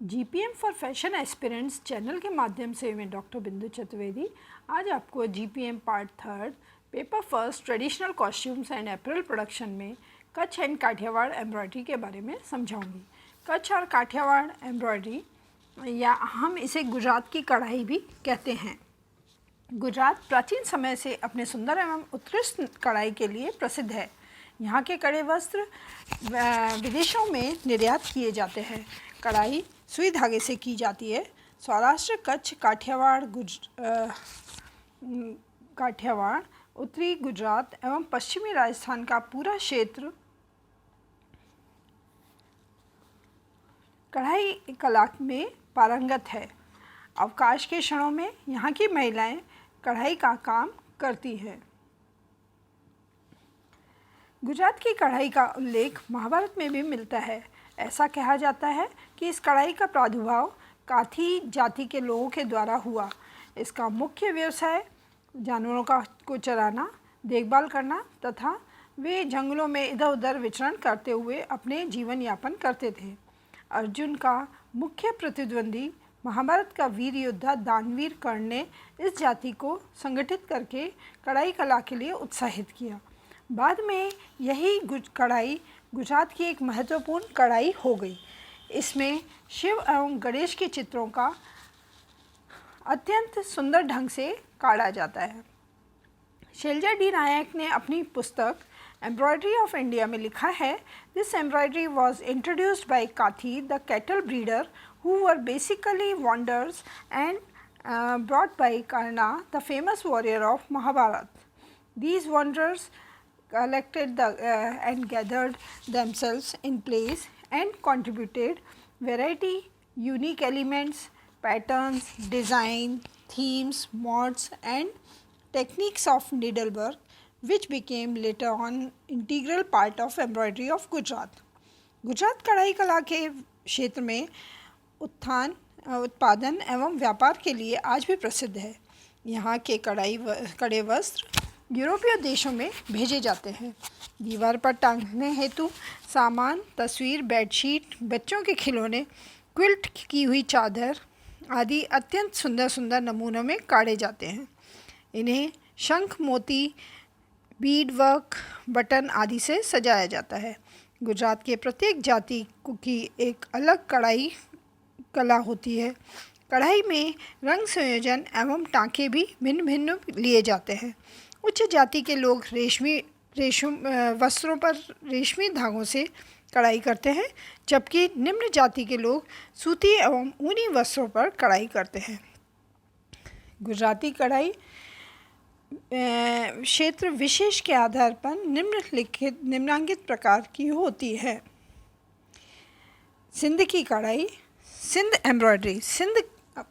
GPM for fashion aspirants channel के माध्यम से मैं डॉक्टर बिंदु चतुर्वेदी आज आपको GPM part third paper first traditional costumes and apparel production में कच्छ एंड काठियावाड़ एम्ब्रॉयडरी के बारे में समझाऊंगी। कच्छ और काठियावाड़ एम्ब्रॉयडरी या हम इसे गुजरात की कढ़ाई भी कहते हैं। गुजरात प्राचीन समय से अपने सुंदर एवं उत्कृष्ट कढ़ाई के लिए प्रसिद्ध है। यहाँ के कड़े वस्त्र विदेशों में निर्यात किए जाते हैं। कढ़ाई सुई धागे से की जाती है। सौराष्ट्र, कच्छ, काठियावाड़, उत्तरी गुजरात एवं पश्चिमी राजस्थान का पूरा क्षेत्र कढ़ाई कला में पारंगत है। अवकाश के क्षणों में यहाँ की महिलाएं कढ़ाई का काम करती हैं। गुजरात की कढ़ाई का उल्लेख महाभारत में भी मिलता है। ऐसा कहा जाता है कि इस कढ़ाई का प्रादुर्भाव काथी जाति के लोगों के द्वारा हुआ। इसका मुख्य व्यवसाय जानवरों को चराना, देखभाल करना तथा वे जंगलों में इधर उधर विचरण करते हुए अपने जीवन यापन करते थे। अर्जुन का मुख्य प्रतिद्वंदी महाभारत का वीर योद्धा दानवीर कर्ण ने इस जाति को संगठित करके कढ़ाई कला के लिए उत्साहित किया। बाद में यही कढ़ाई गुजरात की एक महत्वपूर्ण कढ़ाई हो गई। इसमें शिव एवं गणेश के चित्रों का अत्यंत सुंदर ढंग से काढ़ा जाता है। शैलजा डी नायक ने अपनी पुस्तक एम्ब्रॉयडरी ऑफ इंडिया में लिखा है, this embroidery was introduced by Kathi the cattle breeder who were basically wanderers and brought by Karna, the famous warrior of Mahabharata. These wanderers collected and gathered themselves in place and contributed variety, unique elements, patterns, design, themes, modes and techniques of needlework, which became later on integral part of embroidery of Gujarat. Gujarat कढ़ाई कला के क्षेत्र में उत्पादन एवं व्यापार के लिए आज भी प्रसिद्ध है। यहाँ के कड़े वस्त्र यूरोपीय देशों में भेजे जाते हैं। दीवार पर टांगने हेतु सामान, तस्वीर, बेडशीट, बच्चों के खिलौने, क्विल्ट की हुई चादर आदि अत्यंत सुंदर सुंदर नमूनों में काढ़े जाते हैं। इन्हें शंख, मोती, बीड वर्क, बटन आदि से सजाया जाता है। गुजरात के प्रत्येक जाति की एक अलग कढ़ाई कला होती है। कढ़ाई में रंग संयोजन एवं टाँके भी भिन्न भिन्न लिए जाते हैं। उच्च जाति के लोग रेशम वस्त्रों पर रेशमी धागों से कढ़ाई करते हैं, जबकि निम्न जाति के लोग सूती एवं ऊनी वस्त्रों पर कढ़ाई करते हैं। गुजराती कढ़ाई क्षेत्र विशेष के आधार पर निम्नलिखित प्रकार की होती है। सिंध की कढ़ाई, सिंध एम्ब्रॉयडरी सिंध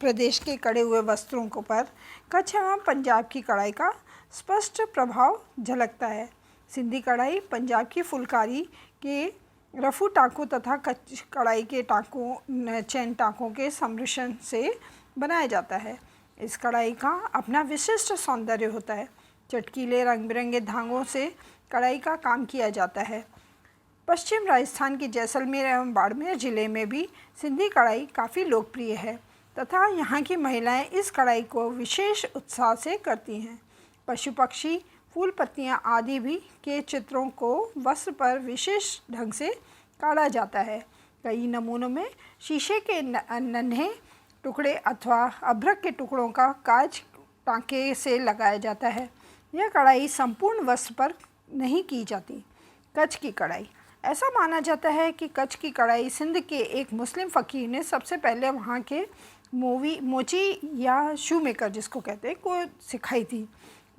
प्रदेश के कढ़े हुए वस्त्रों को पर कच्छ एवं पंजाब की कढ़ाई का स्पष्ट प्रभाव झलकता है। सिंधी कढ़ाई पंजाब की फुलकारी के रफू टाँकों तथा कच्छ कढ़ाई के चैन टाँकों के सम्मिश्रण से बनाया जाता है। इस कढ़ाई का अपना विशिष्ट सौंदर्य होता है। चटकीले रंग बिरंगे धागों से कढ़ाई का काम किया जाता है। पश्चिम राजस्थान के जैसलमेर एवं बाड़मेर जिले में भी सिंधी कढ़ाई काफ़ी लोकप्रिय है तथा यहाँ की महिलाएं इस कढ़ाई को विशेष उत्साह से करती हैं। पशु पक्षी, फूल पत्तियाँ आदि भी के चित्रों को वस्त्र पर विशेष ढंग से काढ़ा जाता है। कई नमूनों में शीशे के नन्हे टुकड़े अथवा अभ्रक के टुकड़ों का काज टाँके से लगाया जाता है। यह कढ़ाई संपूर्ण वस्त्र पर नहीं की जाती। कच्छ की कढ़ाई, ऐसा माना जाता है कि कच्छ की कढ़ाई सिंध के एक मुस्लिम फ़कीर ने सबसे पहले वहाँ के मोची या शू मेकर जिसको कहते हैं को सिखाई थी।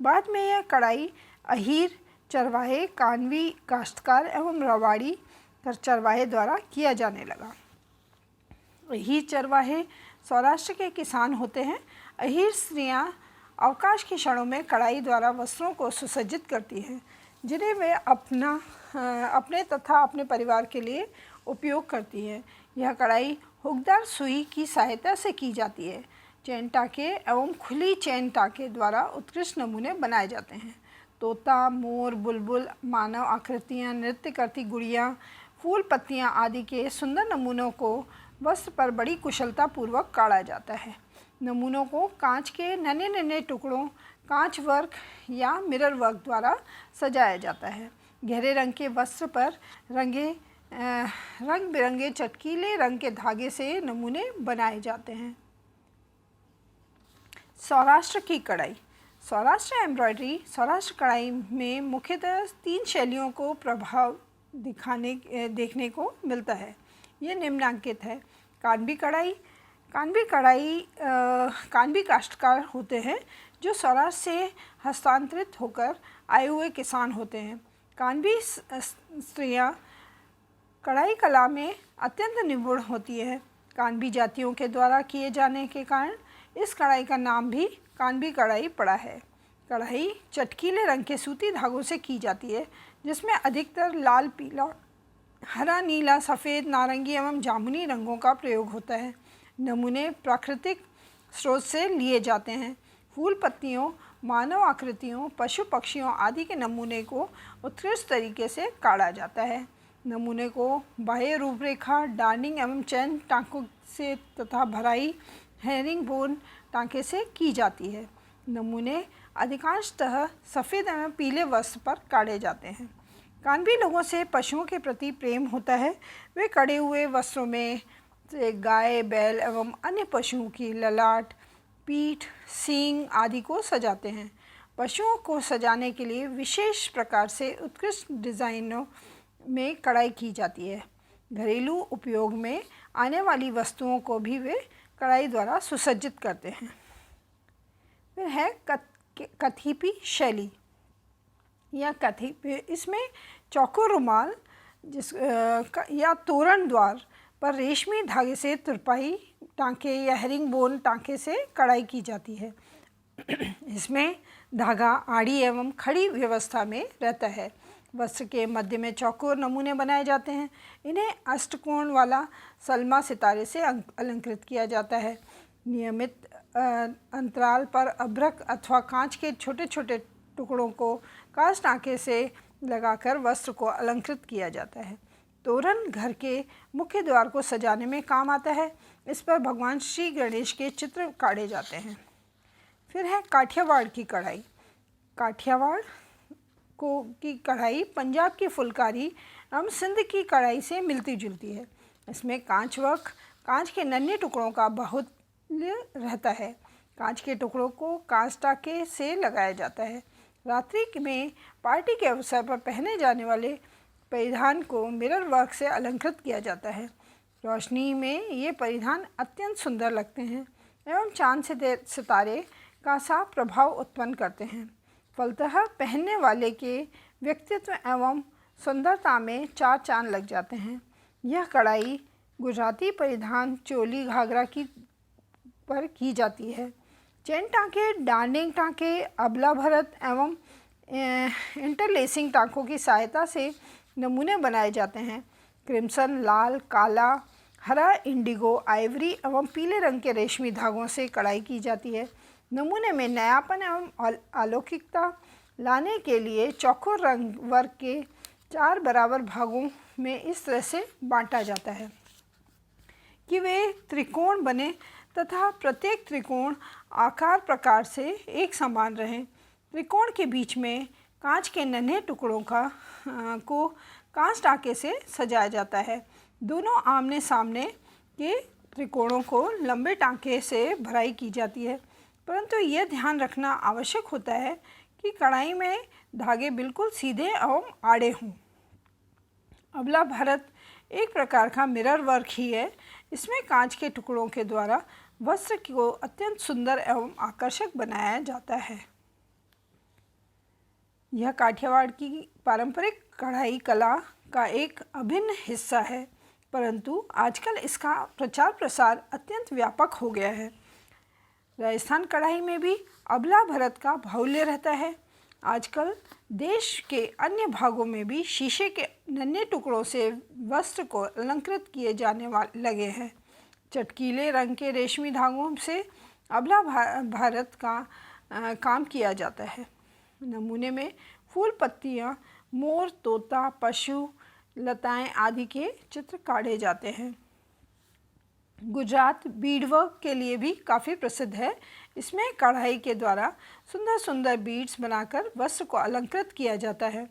बाद में यह कढ़ाई अहीर, चरवाहे, कानवी, काश्तकार एवं रवाड़ी चरवाहे द्वारा किया जाने लगा। अहीर चरवाहे सौराष्ट्र के किसान होते हैं। अहीर स्त्रियां अवकाश के क्षणों में कढ़ाई द्वारा वस्त्रों को सुसज्जित करती हैं, जिन्हें वे अपने तथा अपने परिवार के लिए उपयोग करती हैं। यह कढ़ाई हुकदार सुई की सहायता से की जाती है। चैन टाँके एवं खुली चैन टाँके द्वारा उत्कृष्ट नमूने बनाए जाते हैं। तोता, मोर, बुलबुल, मानव आकृतियाँ, नृत्य करती गुड़ियाँ, फूल पत्तियाँ आदि के सुंदर नमूनों को वस्त्र पर बड़ी कुशलता पूर्वक काढ़ा जाता है। नमूनों को कांच के नन्हे नन्हे टुकड़ों, कांच वर्क या मिरर वर्क द्वारा सजाया जाता है। गहरे रंग के वस्त्र पर रंग बिरंगे चटकीले रंग के धागे से नमूने बनाए जाते हैं। सौराष्ट्र की कढ़ाई। सौराष्ट्र एम्ब्रॉयडरी सौराष्ट्र कढ़ाई में मुख्यतः 3 शैलियों को प्रभाव देखने को मिलता है। ये निम्नांकित है। कानबी कढ़ाई। कानबी काश्तकार होते हैं जो सौराष्ट्र से हस्तांतरित होकर आए हुए किसान होते हैं। कानबी स्त्रियां कढ़ाई कला में अत्यंत निपुण होती है। कानबी जातियों के द्वारा किए जाने के कारण इस कढ़ाई का नाम भी कानबी कढ़ाई पड़ा है। कढ़ाई चटकीले रंग के सूती धागों से की जाती है, जिसमें अधिकतर लाल, पीला, हरा, नीला, सफ़ेद, नारंगी एवं जामुनी रंगों का प्रयोग होता है। नमूने प्राकृतिक स्रोत से लिए जाते हैं। फूल, पत्तियों, मानव आकृतियों, पशु पक्षियों आदि के नमूने को उत्कृष्ट तरीके से काढ़ा जाता है। नमूने को बाह्य रूपरेखा, डार्निंग एवं चैन टाँकों से तथा भराई, हेरिंग बोन टाँके से की जाती है। नमूने अधिकांशतः सफ़ेद एवं पीले वस्त्र पर काढ़े जाते हैं। कानबी लोगों से पशुओं के प्रति प्रेम होता है। वे कढ़े हुए वस्त्रों में से गाय, बैल एवं अन्य पशुओं की ललाट, पीठ, सींग आदि को सजाते हैं। पशुओं को सजाने के लिए विशेष प्रकार से उत्कृष्ट डिज़ाइनों में कढ़ाई की जाती है। घरेलू उपयोग में आने वाली वस्तुओं को भी वे कढ़ाई द्वारा सुसज्जित करते हैं। फिर है कथीपी शैली या कथीपी। इसमें चौकोर रुमाल या तोरण द्वार पर रेशमी धागे से तुरपाई टाँके या हेरिंग बोन टाँके से कढ़ाई की जाती है। इसमें धागा आड़ी एवं खड़ी व्यवस्था में रहता है। वस्त्र के मध्य में चौकोर नमूने बनाए जाते हैं। इन्हें अष्टकोण वाला सलमा सितारे से अलंकृत किया जाता है। नियमित अंतराल पर अभ्रक अथवा कांच के छोटे छोटे टुकड़ों को कांच टाँके से लगाकर वस्त्र को अलंकृत किया जाता है। तोरण घर के मुख्य द्वार को सजाने में काम आता है। इस पर भगवान श्री गणेश के चित्र काढ़े जाते हैं। फिर है काठियावाड़ की कढ़ाई। काठियावाड़ की कढ़ाई पंजाब की फुलकारी एवं सिंध की कढ़ाई से मिलती जुलती है। इसमें कांच वर्क, कांच के नन्हे टुकड़ों का बाहुल्य रहता है। कांच के टुकड़ों को कांच टाँके से लगाया जाता है। रात्रि में पार्टी के अवसर पर पहने जाने वाले परिधान को मिरर वर्क से अलंकृत किया जाता है। रोशनी में ये परिधान अत्यंत सुंदर लगते हैं एवं चांद से सितारे का सा प्रभाव उत्पन्न करते हैं। फलतः पहनने वाले के व्यक्तित्व एवं सुंदरता में 4 चांद लग जाते हैं। यह कढ़ाई गुजराती परिधान चोली घाघरा पर की जाती है। चैन टाँके, डार्निंग टाँके, अबला भरत एवं इंटरलेसिंग टाँकों की सहायता से नमूने बनाए जाते हैं। क्रिम्सन, लाल, काला, हरा, इंडिगो, आइवरी एवं पीले रंग के रेशमी धागों से कढ़ाई की जाती है। नमूने में नयापन एवं अलौकिकता लाने के लिए चौकोर रंग वर्क के 4 बराबर भागों में इस तरह से बांटा जाता है कि वे त्रिकोण बने तथा प्रत्येक त्रिकोण आकार प्रकार से एक समान रहें। त्रिकोण के बीच में कांच के नन्हे टुकड़ों को कांच टाँके से सजाया जाता है। दोनों आमने सामने के त्रिकोणों को लंबे टाँके से भराई की जाती है, परंतु यह ध्यान रखना आवश्यक होता है कि कढ़ाई में धागे बिल्कुल सीधे एवं आड़े हों। अबला भरत एक प्रकार का मिरर वर्क ही है। इसमें कांच के टुकड़ों के द्वारा वस्त्र को अत्यंत सुंदर एवं आकर्षक बनाया जाता है। यह काठियावाड़ की पारंपरिक कढ़ाई कला का एक अभिन्न हिस्सा है, परंतु आजकल इसका प्रचार प्रसार अत्यंत व्यापक हो गया है। राजस्थान कढ़ाई में भी अबला भरत का बाहुल्य रहता है। आजकल देश के अन्य भागों में भी शीशे के नन्हे टुकड़ों से वस्त्र को अलंकृत किए जाने लगे हैं। चटकीले रंग के रेशमी धागों से अबला भारत का काम किया जाता है। नमूने में फूल, पत्तियाँ, मोर, तोता, पशु, लताएं आदि के चित्र काढ़े जाते हैं। गुजरात बीड वर्क के लिए भी काफ़ी प्रसिद्ध है। इसमें कढ़ाई के द्वारा सुंदर सुंदर बीड्स बनाकर वस्त्र को अलंकृत किया जाता है।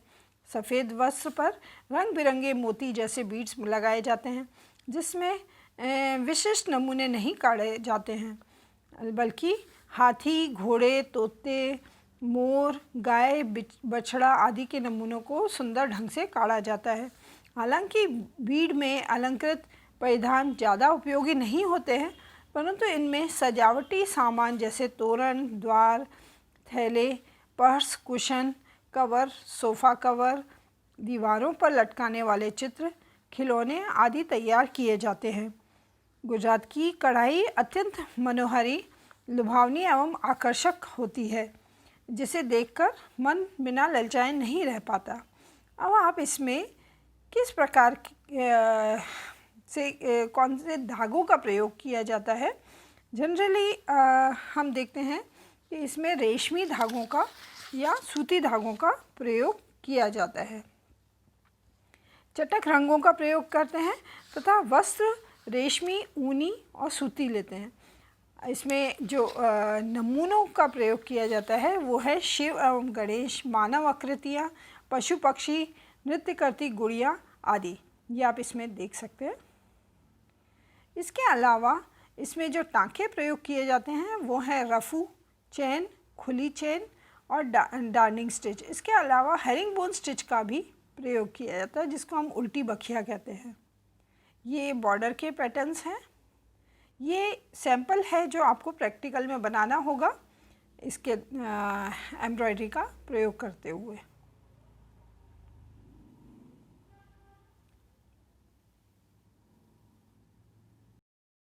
सफ़ेद वस्त्र पर रंग बिरंगे मोती जैसे बीड्स लगाए जाते हैं, जिसमें विशिष्ट नमूने नहीं काढ़े जाते हैं, बल्कि हाथी, घोड़े, तोते, मोर, गाय, बछड़ा आदि के नमूनों को सुंदर ढंग से काढ़ा जाता है। हालांकि बीड में अलंकृत परिधान ज़्यादा उपयोगी नहीं होते हैं, परंतु इनमें सजावटी सामान जैसे तोरण, द्वार, थैले, purse, cushion, cover, sofa cover, दीवारों पर लटकाने वाले चित्र, खिलौने आदि तैयार किए जाते हैं। गुजरात की कढ़ाई अत्यंत मनोहारी, लुभावनी एवं आकर्षक होती है, जिसे देखकर मन बिना ललचाए नहीं रह पाता। अब आप इसमें किस प्रकार से कौन से धागों का प्रयोग किया जाता है? जनरली हम देखते हैं कि इसमें रेशमी धागों का या सूती धागों का प्रयोग किया जाता है। चटक रंगों का प्रयोग करते हैं तथा वस्त्र रेशमी, ऊनी और सूती लेते हैं। इसमें जो नमूनों का प्रयोग किया जाता है वो है शिव एवं गणेश, मानव आकृतियाँ, पशु पक्षी, नृत्य करती गुड़िया आदि। ये आप इसमें देख सकते हैं। इसके अलावा इसमें जो टाँके प्रयोग किए जाते हैं वो हैं रफू, चैन, खुली चैन और डार्निंग स्टिच। इसके अलावा हेरिंग बोन स्टिच का भी प्रयोग किया जाता है, जिसको हम उल्टी बखिया कहते हैं। ये बॉर्डर के पैटर्न्स हैं। ये सैंपल है जो आपको प्रैक्टिकल में बनाना होगा इसके एम्ब्रॉयडरी का प्रयोग करते हुए।